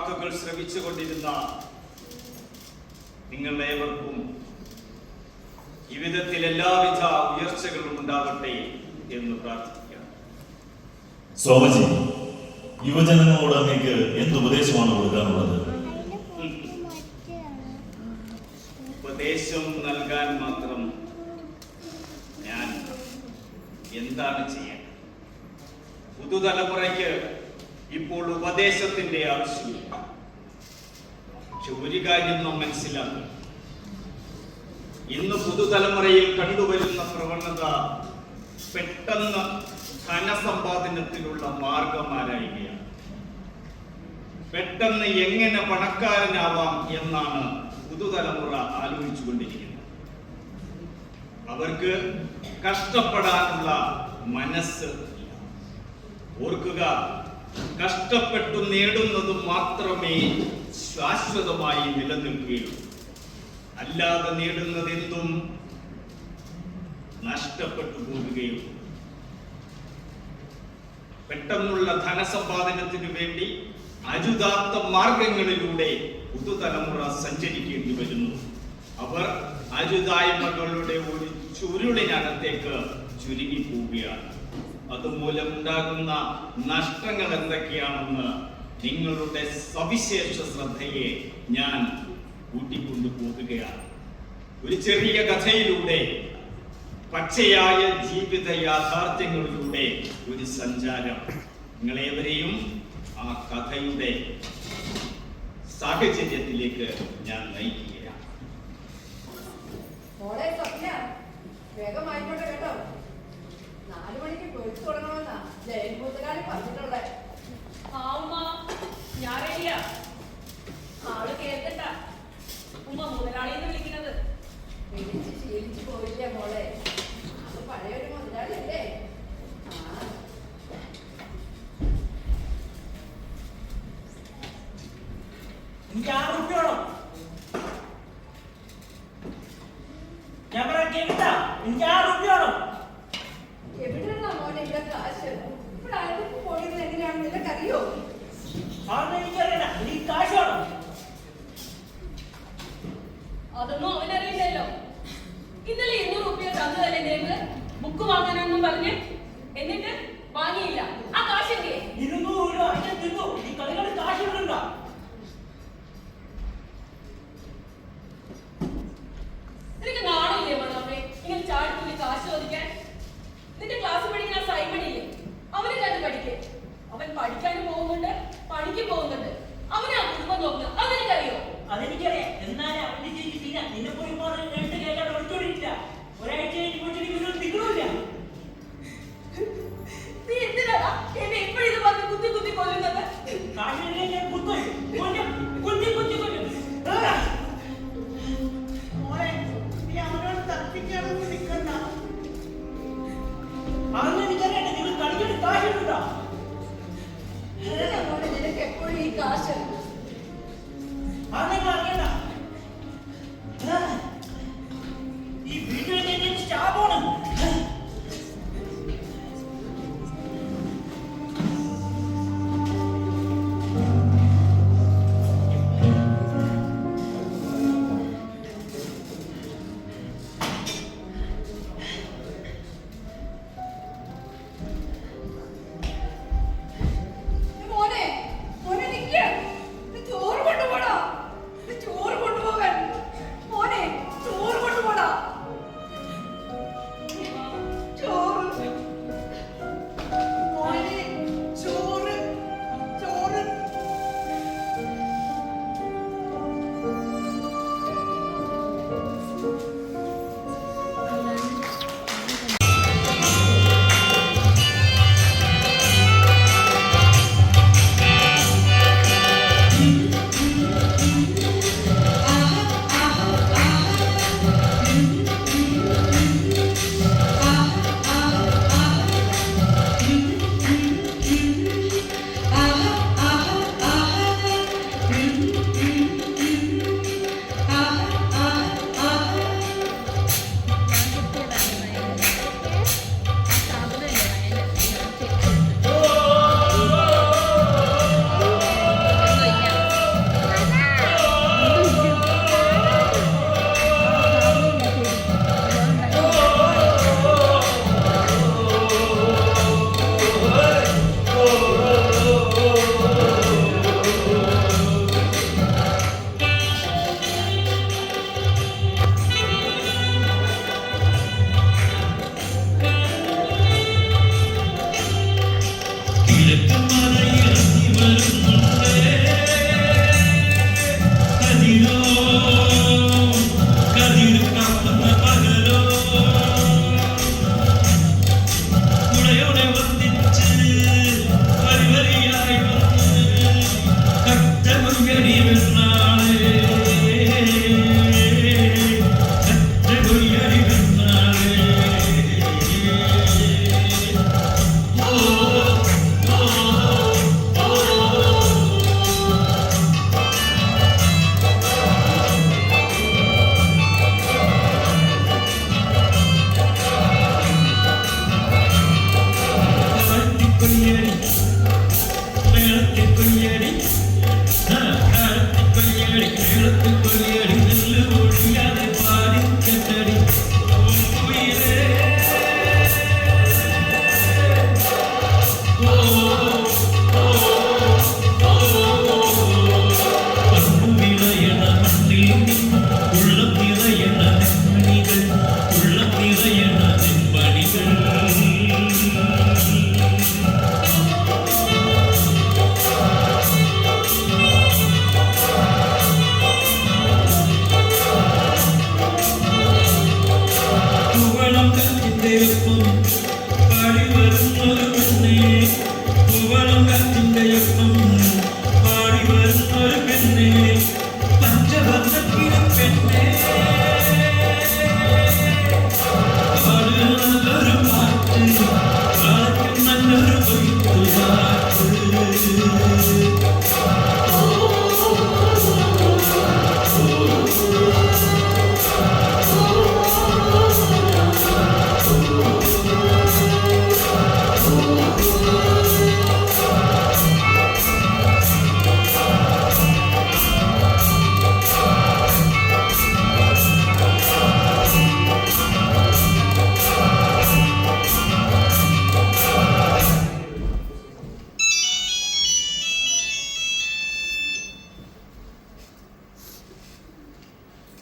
വാർത്തകൾ ശ്രവിച്ചുകൊണ്ടിരുന്ന നിങ്ങളേവർക്കും ഈ വിധത്തിൽ എല്ലാവിധ ഉയർച്ചകളും ഉണ്ടാവട്ടെ എന്ന് പ്രാർത്ഥിക്കാം. സ്വാമിജി, യുവജനങ്ങളോട് അങ്ങേക്ക് എന്ത് ഉപദേശമാണ് കൊടുക്കാനുള്ളത്? ഉപദേശം നൽകാൻ മാത്രം ഞാൻ എന്താണ് ചെയ്യാൻ? പുതുതലമുറയ്ക്ക് ഇപ്പോൾ ഉപദേശത്തിന്റെ ആവശ്യമില്ല. പക്ഷെ ഒരു കാര്യം നാം മനസ്സിലാക്കും, ഇന്ന് പുതുതലമുറയിൽ കണ്ടുവരുന്ന പ്രവണത പെട്ടെന്ന് ധനസമ്പാദനത്തിലുള്ള മാർഗമാരായുകയാണ്. പെട്ടെന്ന് എങ്ങനെ പണക്കാരനാവാം എന്നാണ് പുതുതലമുറ ആലോചിച്ചുകൊണ്ടിരിക്കുന്നത്. അവർക്ക് കഷ്ടപ്പെടാനുള്ള മനസ്സ് ഇല്ല. ഓർക്കുക, കഷ്ടപ്പെട്ടു നേടുന്നത് മാത്രമേ ശാശ്വതമായി നിലനിൽക്കുകയുള്ളൂ. അല്ലാതെ നേടുന്നത് എന്തും നഷ്ടപ്പെട്ടു പോവുകയുള്ളൂ. പെട്ടെന്നുള്ള ധനസമ്പാദനത്തിനു വേണ്ടി അരുതാത്ത മാർഗങ്ങളിലൂടെ പുതുതലമുറ സഞ്ചരിക്കേണ്ടി വരുന്നു. അവർ അരുതായ്മകളുടെ ഒരു ചുരുളിനകത്തേക്ക് ചുരുങ്ങി പോവുകയാണ്. അതുമൂലം ഉണ്ടാകുന്ന നഷ്ടങ്ങൾ എന്തൊക്കെയാണെന്ന് നിങ്ങളുടെ സവിശേഷ ശ്രദ്ധയെ ഞാൻ കൂട്ടിക്കൊണ്ടു പോകുകയാണ്. ഒരു ചെറിയ കഥയിലൂടെ, പച്ചയായ ജീവിത യാഥാർത്ഥ്യങ്ങളിലൂടെ ഒരു സഞ്ചാരം. നിങ്ങളേവരെയും ആ കഥയുടെ സാഹചര്യത്തിലേക്ക് ഞാൻ നയിക്കുകയാണ്. കേട്ടോ, 4 മണിക്ക് പൊരിച്ചു തുടങ്ങണമെന്നാ ജയൻകൂത്തുകാരി പറഞ്ഞിട്ടുള്ളേ. ഞാൻ റെഡിയാ. ആള് കേൾക്കണ്ട. ഉമ്മ മുതലാളിന്ന് വിളിക്കുന്നത്. വിളിച്ച് ശീലിച്ചു പോയില്ലേ മോളെ? അത് പഴയൊരു മുതലാളി അല്ലേ? എവിടെയാ മോനെ ഇവിടെ കാശ്? ഇവിടെ ആരും പോയത് എങ്ങനെയാണെന്ന് നിനക്കറിയോ? അതൊന്നും അവനറിയില്ലല്ലോ. ഇന്നലെ 200 രൂപ തന്നതല്ലേ നിനക്ക് ബുക്ക് വാങ്ങാനൊന്നും പറഞ്ഞ്? എന്നിട്ട് വാങ്ങിയില്ല. ആ കാശെങ്കേ 200 രൂപ ഈ കളികൾ കാശിടണ്ട. നിനക്ക് നാണില്ലേ മണമേ ഇങ്ങനെ ചാടിപ്പൂരി കാശ് ചോദിക്കാൻ? നിന്റെ ക്ലാസ് പഠിക്കുന്ന സൈമണില്ലേ, അവനെ കണ്ട് പഠിക്കേ. അവൻ പഠിക്കാനും പോകുന്നുണ്ട്, പണിക്ക് പോകുന്നുണ്ട്. അവനാ കുടുംബം നോക്കുന്നത്. അതെനിക്കറിയോ? അതെനിക്കറിയാം. എന്നാലും അവന്റെ ചേച്ചി പിന്നെ നിന്നെ പോയി 2 കേൾക്കാതെ ഒളിച്ചോടിയില്ല. ഒരാഴ്ച നിൽക്കണില്ല. നീ എന്തിനാടാ എന്നെ എപ്പോഴും പറഞ്ഞ് കുത്തി കുത്തി കൊല്ലുന്നത്? കാശിനെ ഞാൻ കുത്തി കൊല്ലും. മോളെ, നീ അവനോട് തർപ്പിക്കാനൊന്നും നിൽക്കണ്ട. അതൊന്നും എനിക്കറിയട്ടെ. നിങ്ങൾ കളിക്കാൻ കാശിട്ടുണ്ടോ? മോനെ നിനക്ക് എപ്പോഴും ഈ കാശ്? അതെങ്കിൽ അറിയണ്ട. ഈ വീട്ടിൽ സ്റ്റാഫാണ്. മോനെ മോനെ നിൽക്കുക.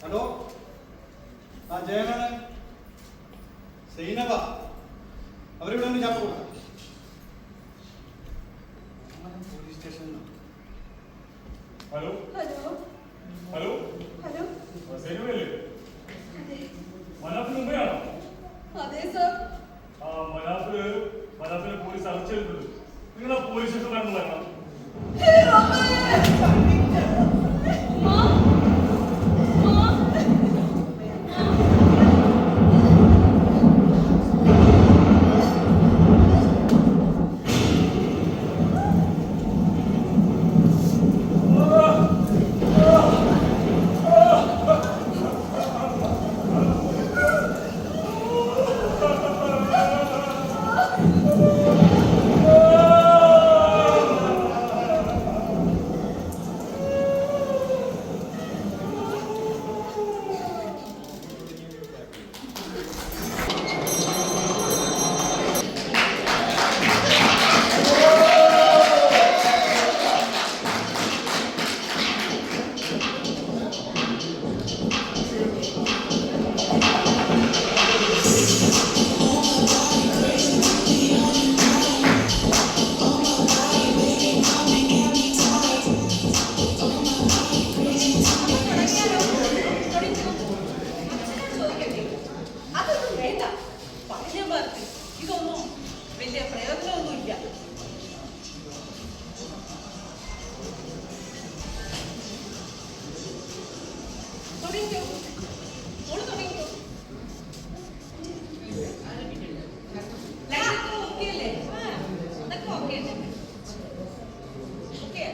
ഹലോ, ആ ജയനാണ്. സൈനബ അവരിവിടെ ഒന്ന് ചാപ്പ് കൊടുക്കാം. പോലീസ് സ്റ്റേഷനിൽ. ഹലോ ഹലോ ഹലോ ഹലോ സൈനുവല്ലേ? അതെ മനാഫിന് മുമ്പെയാണോ? അതെ സർ. ആ മനാഫിനെ പോലീസ് അറസ്റ്റ് ചെയ്തിട്ടുണ്ട്. നിങ്ങൾ ആ പോലീസ് സ്റ്റേഷൻ വരണം. അതൊന്നും വേണ്ട. പയ്യന്മാർക്ക് ഇതൊന്നും വലിയ പ്രയോജനമൊന്നുമില്ല. തുടങ്ങിക്കോ, മോള് തുടങ്ങിക്കോ. ലൈനൊക്കെ ഓക്കെയല്ലേ? അതൊക്കെ ഓക്കെയല്ലേ? Okay.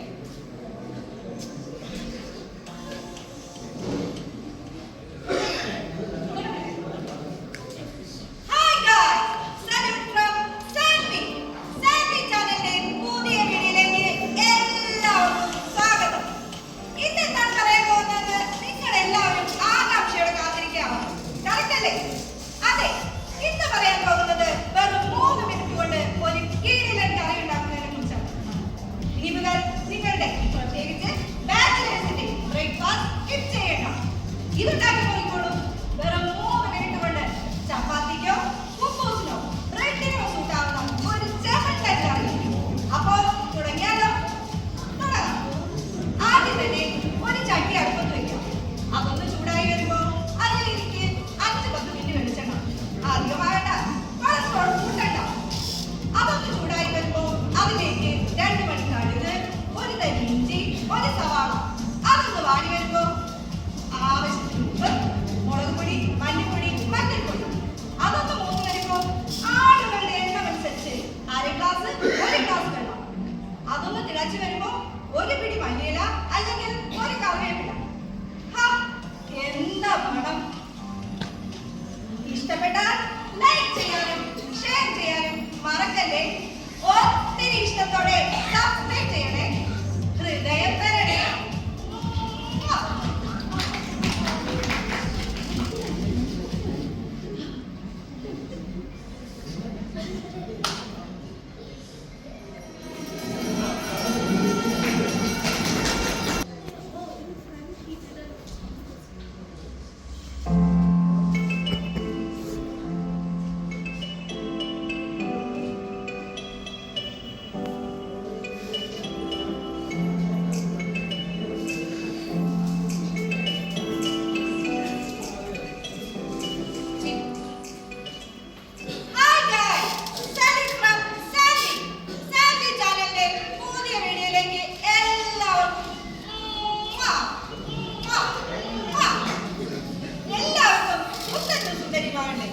Hi guys, Salute from Sandy. Sandy ചാനലിന്റെ പുതിയ വീഡിയോയിലേക്ക് എല്ലാവർക്കും സ്വാഗതം. ഇന്ന് ഞാൻ പറയാൻ പോകുന്നത് നിങ്ങൾ എല്ലാവരും ആകാംക്ഷയോടെ കാത്തിരിക്കുകയാണ്. Correct അല്ലേ? അതെ, ഇന്ന് പറയാൻ പോകുന്നത് വെറും 3 മിനിറ്റ് കൊണ്ട് ഒരു കിടിലൻ കറി ഉണ്ടാക്കുന്നതിനെ കുറിച്ചാണ്. ഇനി മുതൽ നിങ്ങളുടെ പ്രത്യേകിച്ച് ബാച്ചിലേഴ്സിന്റെ ബ്രേക്ക്ഫാസ്റ്റ് സ്കിപ്പ് ചെയ്യണ്ട. ഇതുണ്ടാക്കി നോക്കിക്കോളൂ. വെറും 3 മിനിറ്റ് കൊണ്ട് ചപ്പാത്തിക്കോ കുബൂസിനോ ബ്രെഡിനോ കൂട്ടാവുന്ന ഒരു ചെമട്ടൻ കറി. അപ്പോൾ തുടങ്ങിയാലോ? തുടങ്ങാം. ആദ്യം തന്നെ ഒരു ചട്ടി അടുപ്പത്ത് വെക്കാം. അതൊന്ന് ചൂടായി വരുമ്പോ അതിലേക്ക് 5-10 മിനിറ്റ് വെളിച്ചെണ്ണ. അധികമാകണ്ട, കൊളസ്ട്രോൾ കൂട്ടണ്ട. അതൊന്ന് ചൂടായി വരുമ്പോ അതിലേക്ക് 2 മണി കടുക്, ഒരു തരി ഇഞ്ചി, ഒരു സവാള. അതൊന്ന് വാടി വരുമ്പോ ആവശ്യത്തിന് ഉപ്പ്, മുളക് പൊടി, മല്ലിപ്പൊടി, മഞ്ഞൾപ്പൊടി. അതൊന്ന് മൂന്ന് വരുമ്പോ ആളുകളുടെ എണ്ണം അനുസരിച്ച് 1/2 ഗ്ലാസ് 1 ഗ്ലാസ് വെള്ളം. അതൊന്ന് തിളച്ച് വരുമ്പോ ഒരു പിടി മല്ലിയില അല്ലെങ്കിൽ ഒരു കറിവേപ്പില. ഹാ, എന്താ മണം! ഇഷ്ടപ്പെട്ടാൽ ലൈക്ക് ചെയ്യാനും ഷെയർ ചെയ്യാനും മറക്കല്ലേ. ഒത്തിരി ഇഷ്ടത്തോടെ സബ്സ്ക്രൈബ് ചെയ്യണേ. ഹൃദയം തരണേ. Hi guys, Salute from Sandy. Sandy ചാനലിന്റെ പുതിയ വീഡിയോയിലേക്ക് എല്ലാവർക്കും എല്ലാവർക്കും സുന്ദരനും സുന്ദരിയുമാകണ്ടേ.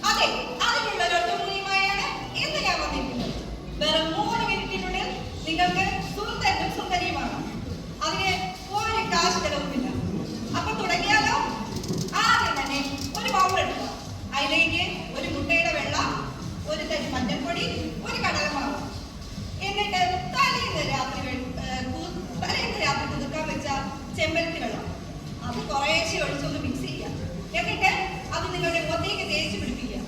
അതെ, അതിനുള്ള ഒരൊറ്റമൂലിയുമായാണ് ഇന്ന് ഞാൻ വന്നിരിക്കുന്നത്. വെറും 3 മിനിറ്റിനുള്ളിൽ നിങ്ങൾക്ക് സുന്ദരനും സുന്ദരിയുമാകാം. അതിന് ഒരു കാശ് ചെലവുമില്ല. അപ്പൊ തുടങ്ങിയാലോ? ആദ്യം തന്നെ ഒരു ബൗൾ എടുക്കുക. അതിലേക്ക് ഒരു മുട്ടയുടെ വെള്ള, ഒരു തരി മഞ്ഞൾപ്പൊടി, ഒരു കടലമാവ്. എന്നിട്ട് തലേന്ന് രാത്രി കുതിർക്കാൻ വെച്ച ചെമ്പരത്തി വെള്ളം അത് കുറേശ്ശെ ഒഴിച്ചൊന്ന് മിക്സ് ചെയ്യുക. എന്നിട്ട് അത് നിങ്ങളുടെ മുഖത്തേക്ക് തേച്ച് പിടിപ്പിക്കുക.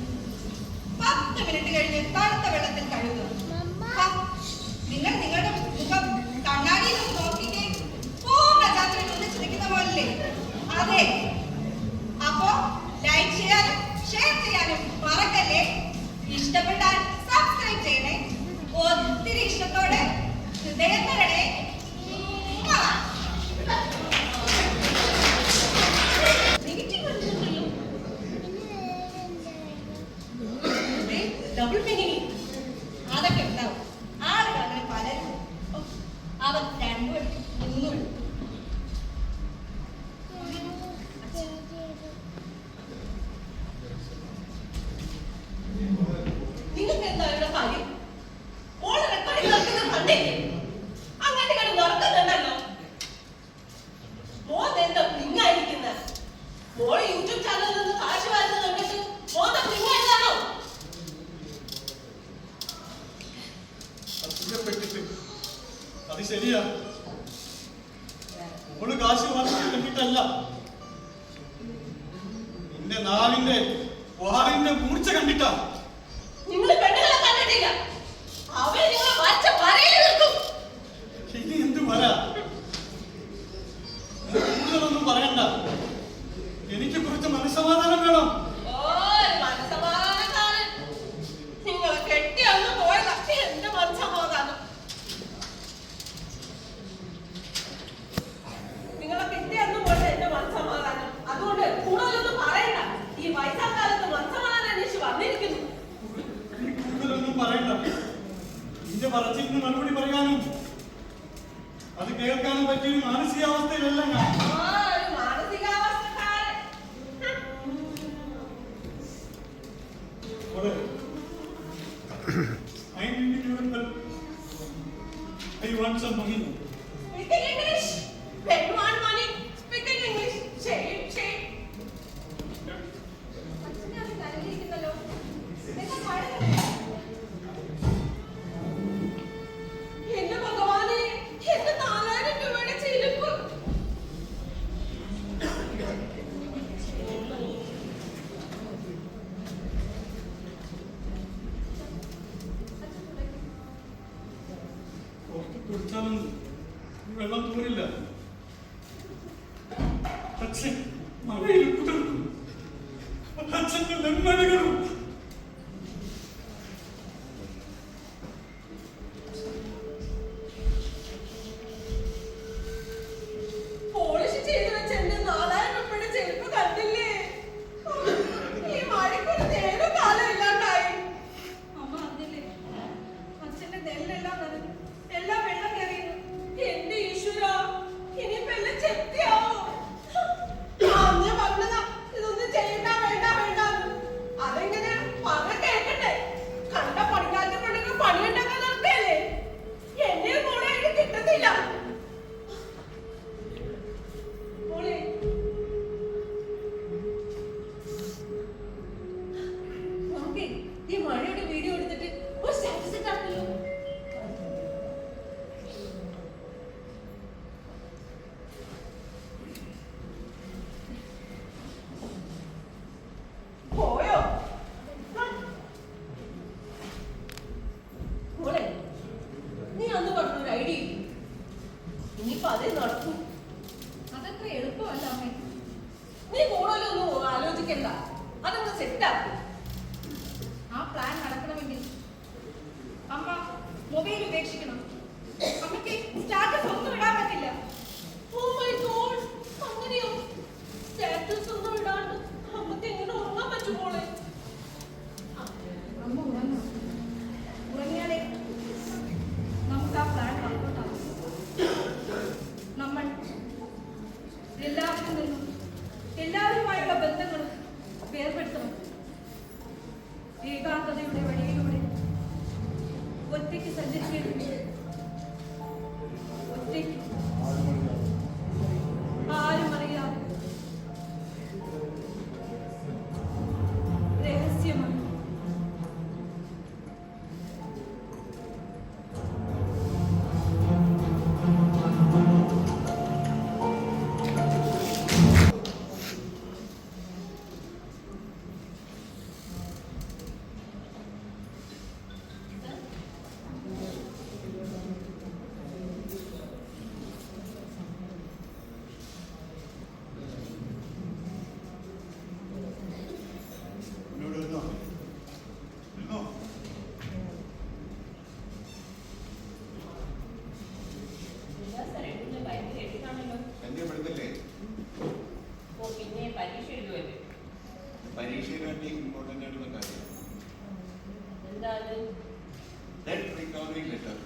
10 മിനിറ്റ് കഴിഞ്ഞ് തണുത്ത വെള്ളത്തിൽ കഴുകുക. നിങ്ങൾ നിങ്ങളുടെ മുഖം കണ്ണാടിയിൽ നോക്കിക്കേ. പൂർണ്ണ ചന്ദ്രൻ ഒന്നിച്ച് നിൽക്കുന്ന പോലല്ലേ? അതെ, കണ്ടിട്ടല്ല, നിന്റെ നാവിന്റെ വാളിന്റെ മൂർച്ച കണ്ടിട്ടാ. നിങ്ങൾ പെണ്ണുങ്ങളെ കണ്ടിട്ടില്ല. അവര് നിങ്ങളെ വരച്ച വരയിൽ നിൽക്കും. ഇനി എന്ത് വരാ? കൂടുതലൊന്നും പറയണ്ട. എനിക്ക് കുറച്ച് മനസ്സമാധാനം വേണം. മനസ്സമാധാനക്കാരൻ നിങ്ങളെ കെട്ടി അന്ന് പോയതാ എന്റെ മനസ്സമാധാനം. നിങ്ങളെ കെട്ടി അന്ന് പോയത് എന്റെ മനസ്സമാധാനം. അതുകൊണ്ട് കൂടുതലൊന്നും പറയണ്ട. ഈ വയസ്സാക്കാലത്ത് മനസ്സമാധാനം അന്വേഷിച്ച് വന്നിരിക്കുന്നു. കൂടുതലൊന്നും പറയണ്ട. നിന്റെ പറച്ചിലിന് മറുപടി പറയാനും അത് കേൾക്കാനും പറ്റിയൊരു മാനസികാവസ്ഥയിലല്ല ഞാൻ. ഒരു മാനസികാവസ്ഥക്കാരൻ. I need your help. I want some money. Speaking English. When you want money, speak in English. Shame, shame. അച്ഛനെ അത് കരഞ്ഞിരിക്കുന്നല്ലോ. എന്താ മഴ? എന്റെ ഭഗവാനെ, എന്റെ 4000 രൂപയുടെ ചെരുപ്പ്. പുറത്ത് കുടിച്ചാലും വെള്ളം തൂരില്ല. അച്ഛൻ മഴയിൽ കുതിർന്നു. അച്ഛന്റെ നെന്മഴകളും പോളിഷ് ചെയ്ത് വെച്ച എന്റെ 4000 രൂപയുടെ ചെരുപ്പ് കണ്ടില്ലേ? ഈ മഴയ്ക്കൊരു നേരം കാലം ഇല്ലാണ്ടായി. അമ്മ അറിഞ്ഞില്ലേ? അച്ഛന്റെ നെല്ലെല്ലാം നനഞ്ഞു. എല്ലാം വെള്ളം കയറിയിരുന്നു. എന്റെ ഈശ്വരാ, ഇനിയിപ്പോ എല്ലാം ചെത്തിയാവോ? അന്ന് പറഞ്ഞതാ ഇതൊന്നും ചെയ്യണ്ട, വേണ്ട വേണ്ടാന്ന്. അതെങ്ങനെ പറഞ്ഞ കേൾക്കട്ടെ? കണ്ട പണിക്കാലത്ത് പെണ്ണുങ്ങൾ പണിയുണ്ടാക്കാൻ നടക്കല്ലേ? എന്നെ കൂടെ എനിക്ക് കിട്ടത്തില്ല. മോളെ, നമുക്ക് ഈ മഴയുടെ വീഡിയോ എടുത്തിട്ട് ഒരു സ്റ്റാറ്റസ് ഇട്ടാണല്ലോ. പോയോ? മോളെ, നീ അന്ന് പറഞ്ഞൊരു ഐഡിയ ഇനിയിപ്പോ അതേ നടക്കൂ. അതത്ര എളുപ്പമല്ല അമ്മേ. നീ കൂടുതലൊന്നും ആലോചിക്കണ്ട, അതങ്ങ് സെറ്റാക്കും. ആ പ്ലാൻ നടക്കണമെങ്കിൽ അമ്മ മൊബൈൽ ഉപേക്ഷിക്കണം. അമ്മയ്ക്ക് സ്റ്റാറ്റസ് ഒന്നും ഇടാൻ പറ്റില്ല. ഓ മൈ ഗോഡ്, അങ്ങനെയോ? സ്റ്റാറ്റസ് ഒന്നും ഇടാണ്ട് അമ്മക്ക് എങ്ങനെ ഉറങ്ങാൻ പറ്റും മോളെ? അമ്മ ഉറങ്ങണം. ഉറങ്ങിയാലേ നമുക്ക് ആ പ്ലാൻ വർക്കൗട്ടാകും. നമ്മൾ എല്ലാവരിൽ നിന്നും എല്ലാവരുമായുള്ള ബന്ധങ്ങൾ വേർപെടുത്തണം. ഏകാന്തതയുടെ വഴിയിലൂടെ ഒറ്റയ്ക്ക് സഞ്ചരിക്കേണ്ടി, ഒറ്റയ്ക്ക് ആരും അറിയാതെ രഹസ്യമാണ്. പരീക്ഷയിൽ വേണ്ടി ഇമ്പോർട്ടൻ്റ് ആയിട്ടുള്ള കാര്യം എന്താണ്? Debt recovery letter.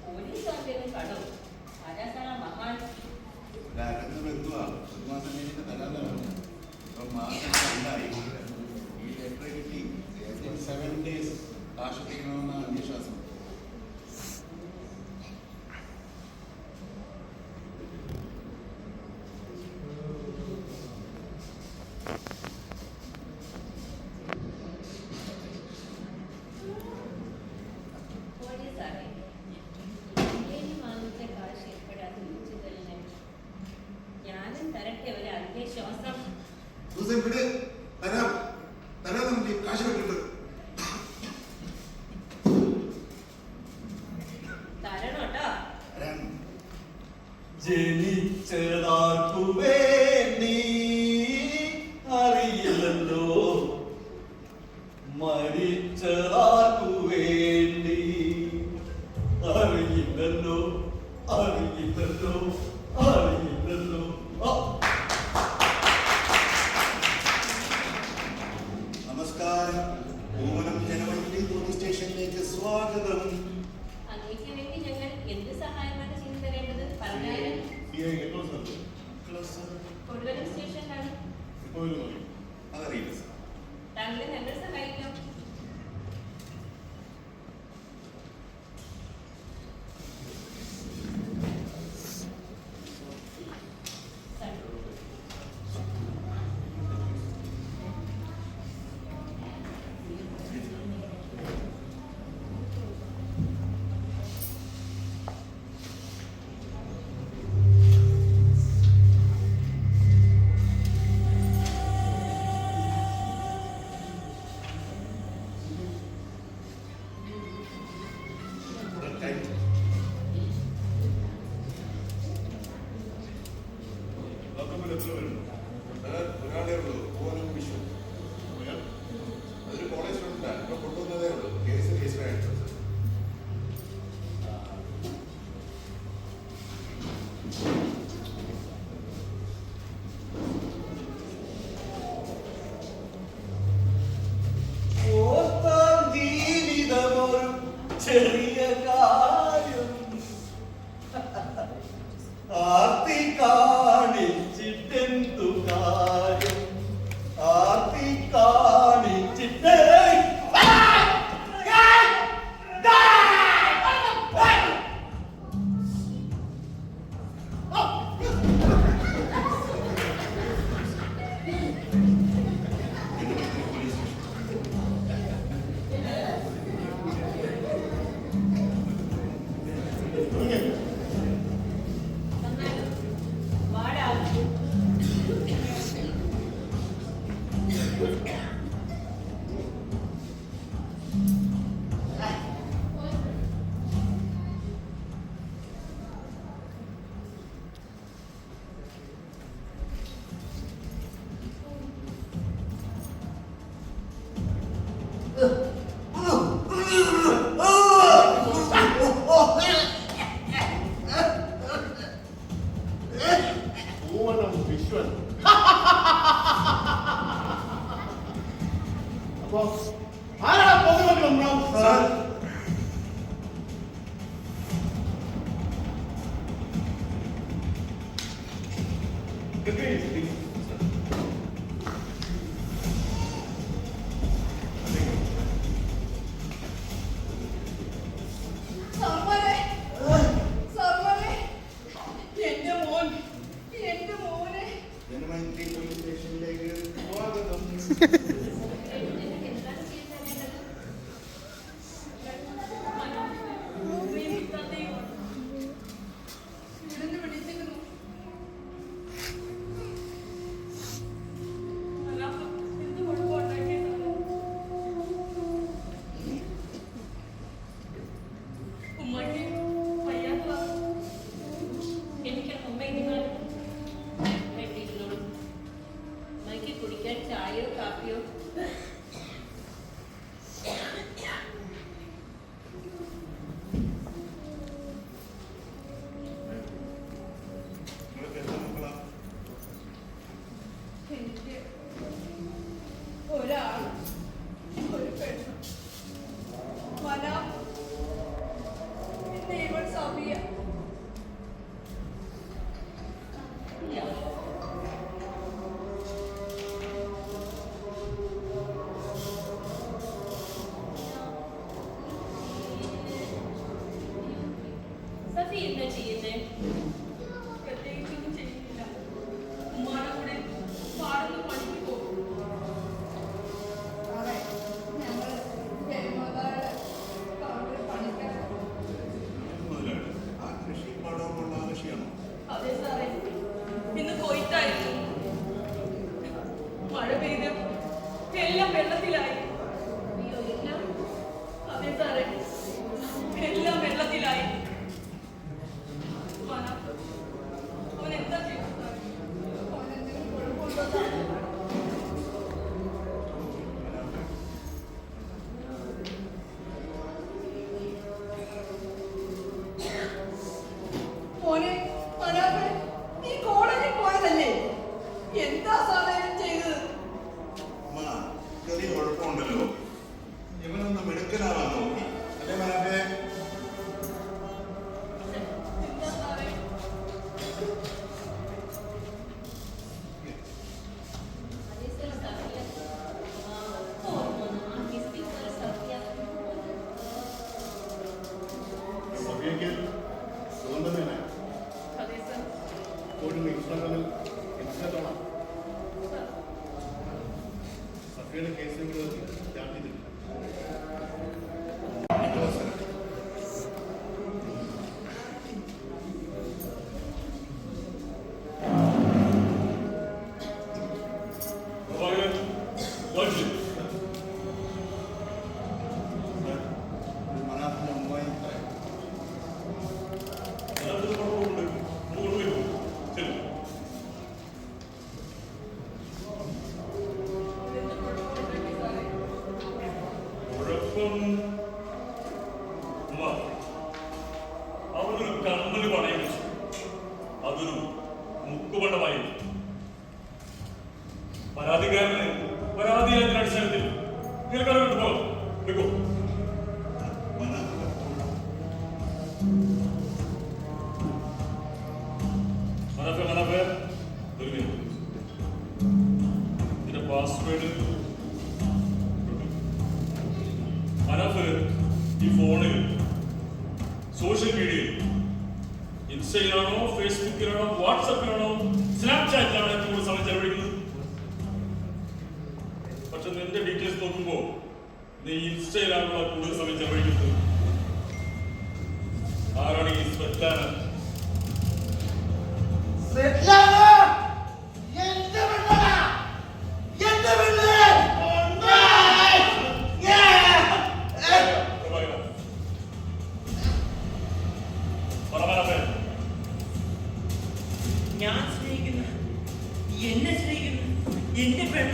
പോലീസുകാരുടെ കടോ? ആരാസാ മഹാൻ? ഒരരന്ന് ബന്ധുവാ, ഒരു മാസം കഴിഞ്ഞിട്ട് തരാതാണ്. ഇപ്പം മാസം 2 ഈ ലെറ്റർ കിട്ടി 7 days ആശ്വസിക്കണമെന്നാണ് വിശ്വാസം. ഞാനും ദിവസം വിട്, തരാം നമുക്ക് കാശ് വെക്കിട്ട്. ജനിച്ചതാർക്കു വേണ്ടി അറിയില്ലല്ലോ, മരിച്ചതാർക്കു വേണ്ടി അറിയില്ലല്ലോ, അറിയില്ലല്ലോ, അറിയില്ലല്ലോ. നമസ്കാരം. ഓമനം ജനവണ്ടി പോലീസ് സ്റ്റേഷനിലേക്ക് സ്വാഗതം. അങ്ങേക്ക് വേണ്ടി ഞങ്ങൾ എന്ത് സഹായമാണ് ചെയ്തു തരേണ്ടത് പറഞ്ഞാലും. കൊടുവനം സ്റ്റേഷനിലാണ്. അതറിയില്ല സാർ. താങ്കളെ ഞങ്ങൾ സഹായിക്കാം. ഒരാളേ ഉള്ളൂ, ഓമനം വിഷു. അതൊരു കോളേജ് സ്റ്റുഡൻ്റാണ്. ഇപ്പൊ കൊണ്ടുവന്നതേ ഉള്ളൂ. കേസ് രജിസ്റ്റർ ആയിട്ടുണ്ട്. ജീവിതമൊരു ചെറിയ കാര്യം ആർത്തി കാണിച്ചിട്ടെന്തു കാര്യം, ആർത്തി കാണിച്ചിട്ട് ഓമനം വിശ്വൻ. അപ്പൊ ആരാ പോകുന്നത്? സാർ, സർവ്വരെ, സർവ്വരെ, എന്റെ മോനെ ജനമൈത്രി പോലീസ് സ്റ്റേഷനിലേക്ക് സ്വാഗതം. എന്താണ് ചെയ്തു തരേണ്ടത്? ഇവിടുന്ന് വിളിച്ചിരുന്നു. എന്ത് കുഴപ്പമുണ്ടാക്കിയത്? ഉമ്മയ്ക്ക് വയ്യാത്തതാ. എനിക്ക് അമ്മ ഇരുന്നാലും വീട്ടിലിരുന്നോളൂ. അമ്മയ്ക്ക് കുടിക്കാൻ ചായയോ കാപ്പിയോ ഇപ്പോഴും ഇൻസ്റ്റാഗ്രാമിൽ ഇൻസ്റ്റാഗ്രാം സഫിയുടെ കേസുകൾ സ്റ്റാർട്ട് ചെയ്തിട്ടുണ്ട്. മനാഫിന്റെ അമ്മായി അവനൊരു കമ്മല് പണയം വെച്ചു. അതൊരു മുക്കുപണ്ടമായി. പരാതിക്കാരന് പരാതിയുടെ അടിസ്ഥാനത്തിൽ കേൾക്കാതെ പോകാം. വെക്കോ. മനാഫെ ഒരു മിനിറ്റ്. ഇതിന്റെ പാസ്വേഡ് മനാഫ് ഈ ഫോണിൽ സോഷ്യൽ മീഡിയയിൽ ഇൻസ്റ്റയിലാണോ ഫേസ്ബുക്കിലാണോ വാട്സപ്പിലാണോ സ്നാപ്ചാറ്റിലാണോ ഏറ്റവും കൂടുതൽ സമയം ചെലവഴിക്കുന്നത്? പക്ഷെ നിന്റെ ഡീറ്റെയിൽസ് നോക്കുമ്പോ നീ ഇൻസ്റ്റയിലാണോ കൂടുതൽ സമയം ചെലവഴിക്കുന്നത്? ആരാണ് ഈ സ്വെറ്റ്ലാന? ഞാൻ സ്നേഹിക്കുന്ന എന്നെ സ്നേഹിക്കുന്ന എന്റെ പെണ്ണ.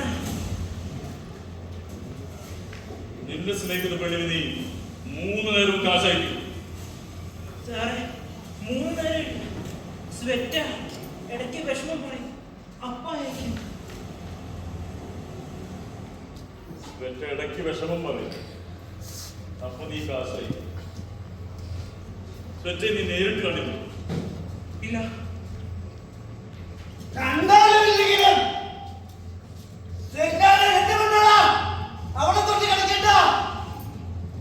നിന്നെ സ്നേഹിക്കുന്ന പെണ്ണിന് നീ 3 നേരവും കാശായിരിക്കും. സാറേ 3 നേരം സ്വെറ്റ ഇടയ്ക്ക് വിഷമം പോണി അപ്പായിരിക്കും. ഇടയ്ക്ക് വിഷമം പറയും. അപ്പൊ നീ കാശായി. സ്വെറ്റെ നീ നേരിട്ട് കണ്ടില്ല? ഇല്ല. അവിടെ തൊട്ട് കളിക്കണ്ട.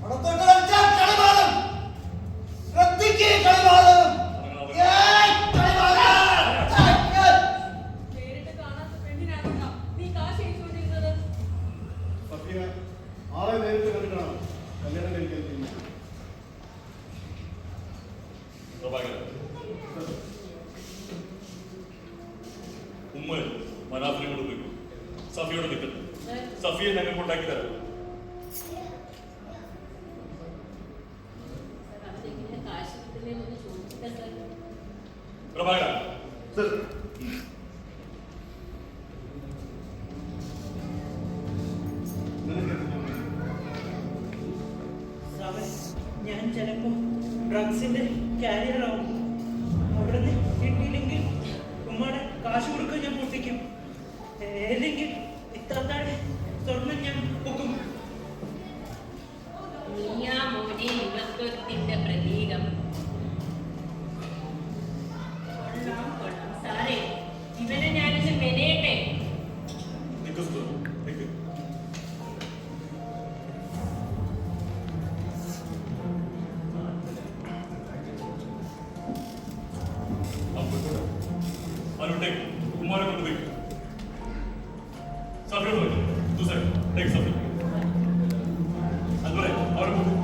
അവിടെ തൊട്ട് കളിച്ചാൽ കളിമാറും. ശ്രദ്ധിക്ക് കളിമാറും. നേരിട്ട് കാണാത്ത പെണ്ണിനാണോ നീ കാശ് അയച്ചുകൊണ്ടിരുന്നത്? സഫിയ ആളെ നേരിട്ട് കണ്ടിട്ടാണ് കല്യാണം കഴിക്കാൻ തീരുമാനിച്ചത്. ഉമ്മ മനാഫിനെ കൊണ്ട് പോയി സഫിയോട് നിൽക്കുന്നു. സഫിയെ ഞങ്ങൾ കൊണ്ടാക്കി തരാം. അവരെങ്ങനെ കാശ് കിട്ടുന്നതെന്ന് ചോദിച്ചില്ല സാർ. പ്രഭാകര സർ സാറേ ഞാൻ ചിലപ്പോ ഡ്രഗ്സിന്റെ കാരിയർ ആവും. അവിടെ നിന്ന് കിട്ടിയില്ലെങ്കിൽ ഉമ്മയുടെ കാശ് കൊടുക്കാൻ ഞാൻ പൊട്ടിക്കും. അല്ലെങ്കിൽ ഇത്താത്താടെ സ്വർണം ഞാൻ പൊക്കും. നീയാ മോനെ യുവത്വത്തിന്റെ പ്രതീകം. കൊള്ളാം കൊള്ളാം സാറേ, ഇവനെ ഞാനൊന്ന് മെനയട്ടെ. നിൽക്കു നിൽക്ക്. അവരുണ്ടേക്ക് ഉമ്മാനെ കൊണ്ട് പോയി സഫിയോട് പോയി. ടേക്ക് സഫി. അതുപോലെ അവിടെ പോകും.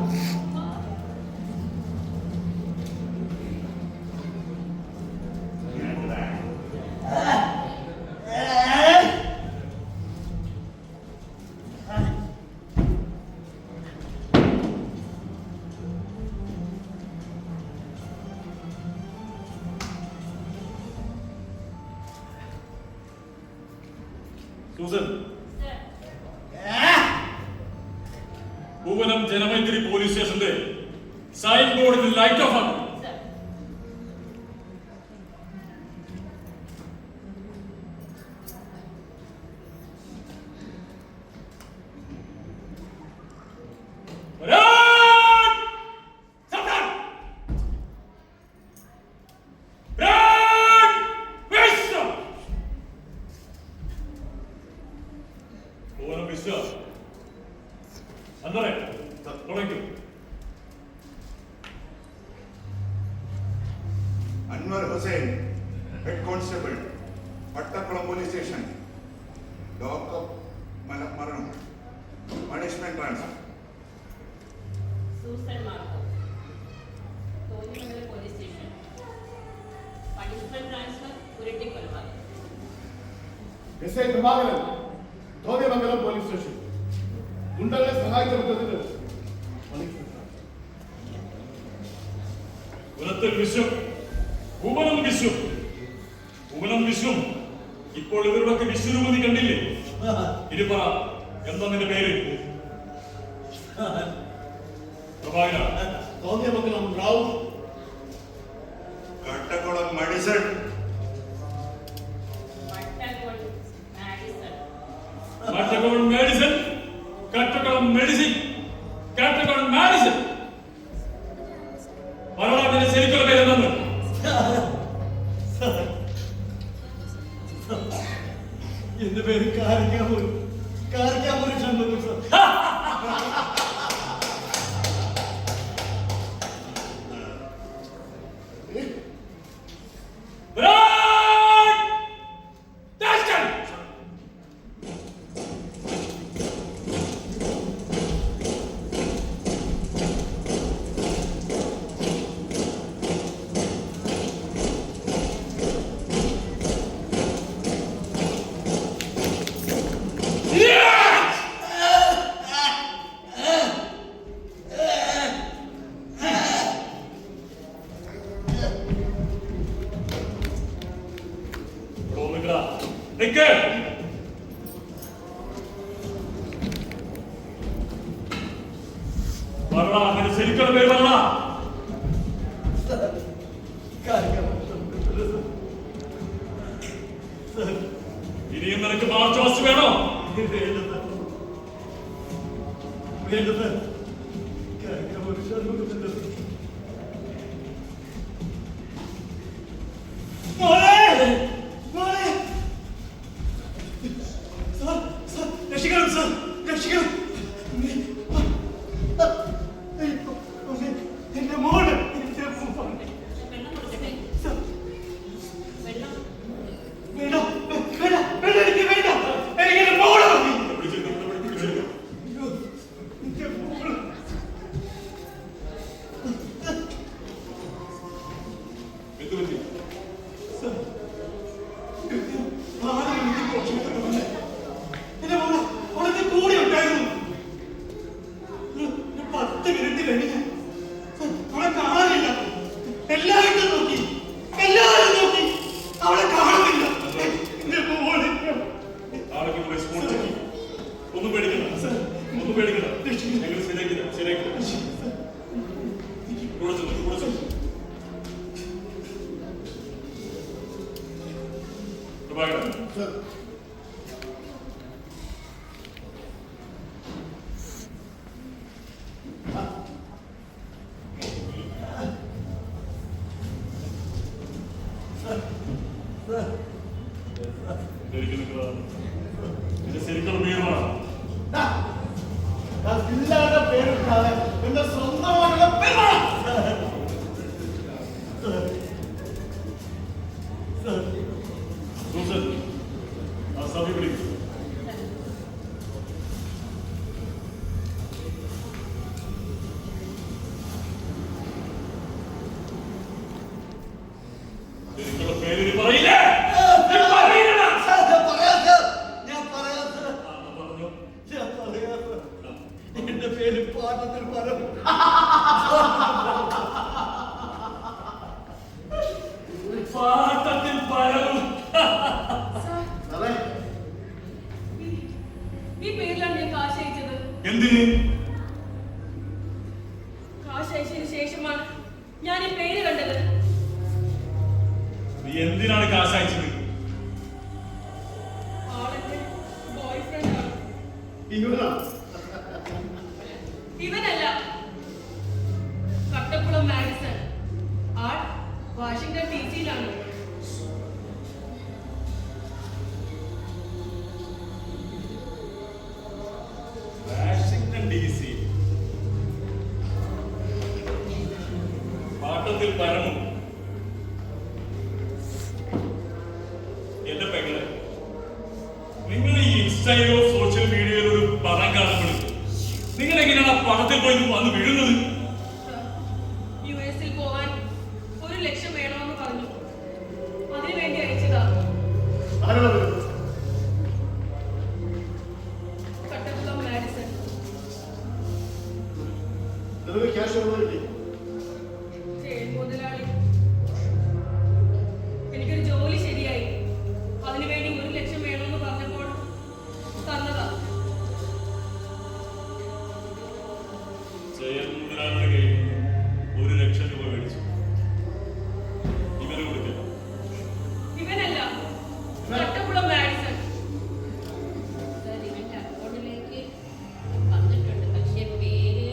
സൂസൻ, പൂവനം ജനമൈത്രി പോലീസ് സ്റ്റേഷന്റെ സൈൻ ബോർഡിൽ ലൈറ്റ് ഓഫ് ആക്കും. Constable, Vattakkulam police station, lockup മരണം, punishment transfer. Susan Marco, Thonnimangalam police station, punishment transfer, ഉരുട്ടി കൊലപാതകം. SI. Prabhakaran, Thonnimangalam police station, ഗുണ്ടകളെ സഹായിച്ചെടുത്തതിന് ഉലത്തിൽ വിശ്വം, ഭൂമനം വിശ്വം, ഭൂമനം വിശ്വം. ഇപ്പോൾ ഇവരുടെയൊക്കെ വിശ്വരൂപതി കണ്ടില്ലേ? ഇനി പറ, എന്താ നിന്റെ പേര്? Prabhakara. Thonniyamangalam Rao, Kattakkulam Madison, Kattakkulam medicine, Kattakkulam medicine, Kattakkulam Madison. പറവാതിന്റെ ശരിക്കുള്ള പേരെന്താണ്? എന്റെ പേര് കാരിക്കാമൂരി ഷൺമുഖം സർ. ശരിക്കുള്ള പേര് പറ. ഇനിയും നിനക്ക് മാർച്ച് വാസ്റ്റ് വേണോ? രക്ഷിക്കണം സർ, രക്ഷിക്കണം. എന്റെ മോള്, വെള്ളം കൊടുക്കട്ടെ? വെള്ളം വേണ്ട വേണ്ട വേണ്ട, എനിക്ക് വേണ്ട, എനിക്ക് എന്റെ മോള് മതി. എന്റെ മോള്. സർ, ആരും എനിക്ക് പോഷകത്തിന് വന്നേ. എന്റെ മോള് അവളെന്റെ കൂടെ ഉണ്ടായിരുന്നു. 10 മിനിറ്റ് കഴിഞ്ഞ് അവളെ കാണാനില്ല. എല്ലാവരും നോക്കി, എല്ലാവരും നോക്കി, അവളെ കാണുന്നില്ല. എന്റെ മോളെ ആളുകൾ റെസ്പോണ്ട് ചെയ്യും. ഒന്നും പേടിക്കണ്ട, ഒന്നും പേടിക്കണ്ട. ഞങ്ങൾ ശരിയാക്കില്ല, ശരിയാക്കില്ല. കൂടെ ചെന്നു, കൂടെ ചെന്നു. പ്രഭാകരൻ, ശരിക്കുള്ള പേര് പറ. എല്ലാവരുടെ പേരിട്ടാണ് എന്റെ സ്വന്തമായിട്ടുള്ള പേര്. സൂസൻ, ആ സഭ വിളിക്കും. ശരിക്കുള്ള പേര് പറയില്ലേ? എന്റെ പേര് പാട്ടത്തിൽ പരം. പാട്ടത്തിൽ പരവും. ഈ പേരിലാണ് ഞാൻ കാശ് അയച്ചത്. എന്തിന്? കാശ് അയച്ചതിന് ശേഷമാണ് ഞാൻ ഈ പേര് കണ്ടത്. നീ എന്തിനാണ് കാശ് അയച്ചത്? ആളെന്റെ ബോയ്ഫ്രണ്ട് ആണ്. ഇവനല്ല, കട്ടക്കുളം മാഡിസൺ. ആൾ വാഷിംഗ്ടൺ DC-യിലാണ്. Washington DC. പാട്ടത്തിൽ പരമും. ഇൻസ്റ്റയിലോ സോഷ്യൽ മീഡിയയിലോ ഒരു പടം കാണപ്പെടും. നിങ്ങൾ എങ്ങനെയാണ് ആ പടത്തിൽ പോയി വന്ന് വീഴുന്നത്? യുഎസിൽ പോവാൻ 1 ലക്ഷം വേണമെന്ന് പറഞ്ഞു. അതിനു വേണ്ടി അയച്ചതാ. കട്ടപ്പുറം മാഡിസൺ. ജയിൽ മുതലാളി എനിക്കൊരു ജോലി ശരിയായി. അതിനു വേണ്ടി 1 ലക്ഷം വേണമെന്ന് പറഞ്ഞപ്പോൾ തന്നതാ. ജയൻ മുതലാളിയുടെ കയ്യിൽ 1 ലക്ഷം രൂപ മേടിച്ചു. ഇവന് കൊടുക്കില്ല. ഇവനല്ല, കട്ടപ്പുറം മാഡിസൺ. സർ, ഇവന്റെ അക്കൗണ്ടിലേക്ക് വന്നിട്ടുണ്ട്. പക്ഷേ പേര്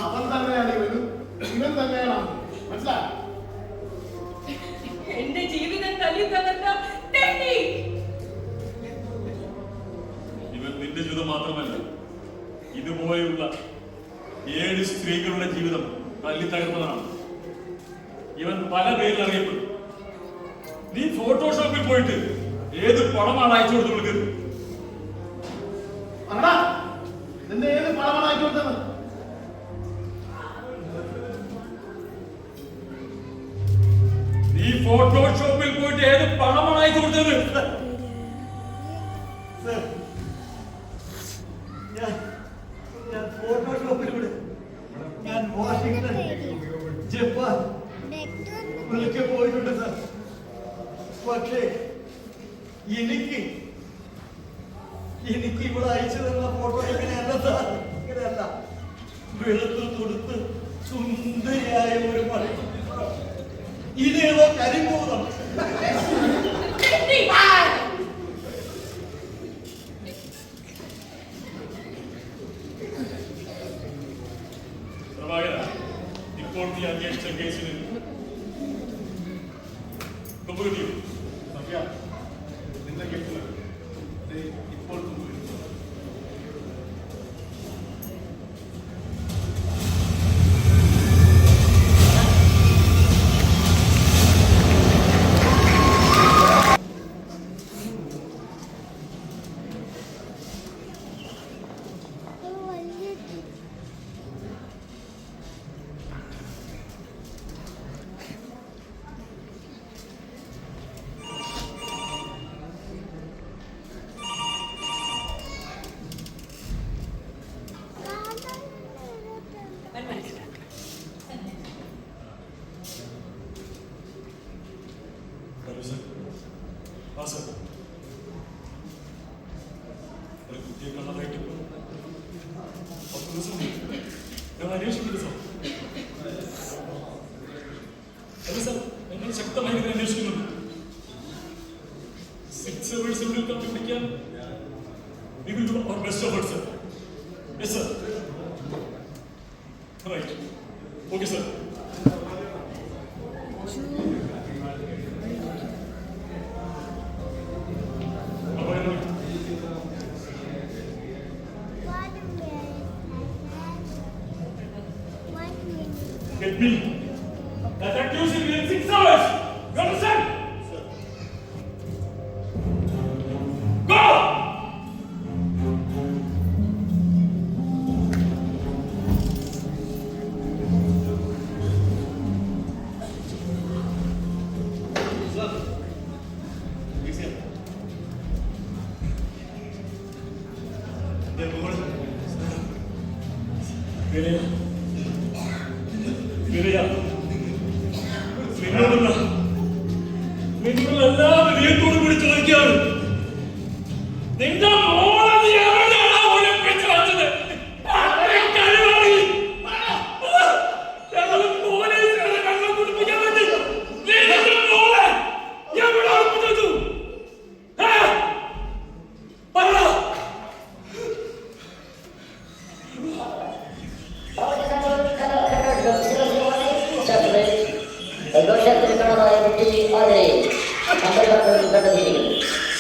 അവൻ തന്നെയാണ് ഇവൻ തന്നെയാണ് മനസ്സിലായി. എന്റെ ജീവിതം തല്ലി തകർത്ത തെണ്ടി. ഇവൻ നിന്റെ ജീവിതം മാത്രമല്ല, ഇതുപോലെയുള്ള 7 സ്ത്രീകളുടെ ജീവിതം തല്ലി തകർന്നതാണ്. ഇവൻ പല പേരിൽ അറിയപ്പെടും. നീ ഫോട്ടോഷോപ്പിൽ പോയിട്ട് ഏത് പടമാണ് അയച്ചു കൊടുത്തു കൊടുക്കുന്നത്? നിന്റെ ഏത് പണമാണ് അയച്ചു കൊടുത്തത്? നീ ഫോട്ടോഷോപ്പിൽ പോയിട്ട് ഏത് പടമാണ് അയച്ചു കൊടുത്തത്? ഞാൻ ഫോട്ടോഷോപ്പിലൂടെ ഞാൻ വാഷിംഗ്ടൺ, ജപ്പാൻ ഒക്കെ പോയിട്ടുണ്ട് സാർ. പക്ഷേ എനിക്ക് ഇവിടെ അയച്ചു തരുന്ന ഫോട്ടോ എങ്ങനെയല്ല സാർ, ഇങ്ങനെയല്ല. വെളുത്ത് തൊടുത്ത് സുന്ദരിയായ ഒരു മണി, ഇതേതോ കരിമ്പൂതം. ഇപ്പോൾ നീ അന്വേഷിച്ച കേസിന് തുമ്പുകിട്ടിയോ? നിന്റെ കേസിൽ ഇപ്പോൾ ഒരു കുട്ടിയെ കാണാനായിട്ട് 10 ദിവസം ഞാൻ അന്വേഷിക്കുന്നത് സാർ. അതെ സാർ, ഞങ്ങൾ ശക്തമായി ഇതിനെ അന്വേഷിക്കുന്നുണ്ട്. 6 hours-നുള്ളിൽ കണ്ടുപിടിക്കാൻ we will do our best effort, sir. Yes, sir. Right. Okay, sir. Get me that accused within 6 hours. You understand? Sir. Go! നിങ്ങളെല്ലാം വിനയത്തോടു കൂടി ചോദിക്കാറ് നിന്റെ മോളെ നീ എവിടെയാണ് ഒളിപ്പിച്ച് വെച്ചത്? ഞങ്ങൾ പോലീസുകാരെ കള്ളം കുടിപ്പിക്കാൻ വേണ്ടി നീ നിന്റെ മോളെ എവിടെ ഒളിപ്പിച്ചു വെച്ചു? പറ. ദോഷത്തിരിക്കണമായ വ്യക്തി ആദരേ അമ്പലത്തിൽ കണ്ടെത്തിയിരിക്കുന്നു.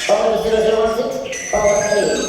പവർ 0016 പവർ 3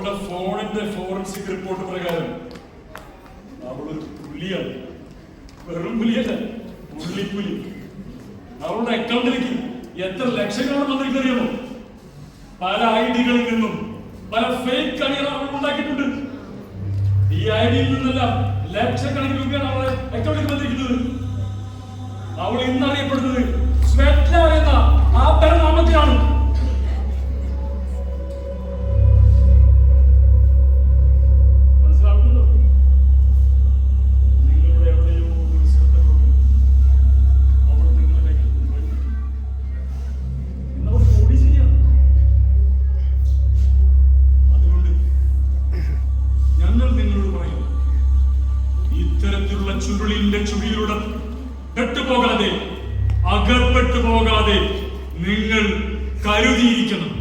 അവളുടെ ഫോണിന്റെ ഫോറൻസിക് റിപ്പോർട്ട് പ്രകാരം അവളൊരു പുലിയാണ്. വെറും പുലിയല്ല, പുള്ളിപ്പുലി. അവളുടെ അക്കൗണ്ടിലേക്ക് എത്ര ലക്ഷങ്ങളാണ് വന്നിരിക്കുന്നറിയാമോ? പല ഐഡികളിൽ നിന്നും പല ഫേക്ക് ഐഡികൾ അവൾ ഉണ്ടാക്കിയിട്ടുണ്ട്. ഈ ഐഡിയിൽ നിന്നെല്ലാം ലക്ഷക്കണക്കിന് രൂപയാണ് അവളുടെ അക്കൗണ്ടിൽ വന്നിരിക്കുന്നത്. അവൾ ഇന്നറിയപ്പെടുന്നത് സ്വെറ്റ്ല എന്ന ആ പരനാമത്തിലാണ്. മനസ്സിലാവുന്നുണ്ടോ? നിങ്ങളുടെ എവിടെയോ ഒരു ശ്രദ്ധ കുറവ്. അവൾ നിങ്ങളുടെ ഇന്നവർ പോലീസിനെയാണ്. അതുകൊണ്ട് ഞങ്ങൾ നിങ്ങളോട് പറയുന്നു, ഇത്തരത്തിലുള്ള ചുരുളിന്റെ ചുഴിയിലൂടെ പെട്ടുപോകാതെ, അകപ്പെട്ടു പോകാതെ നിങ്ങൾ കരുതിയിരിക്കണം.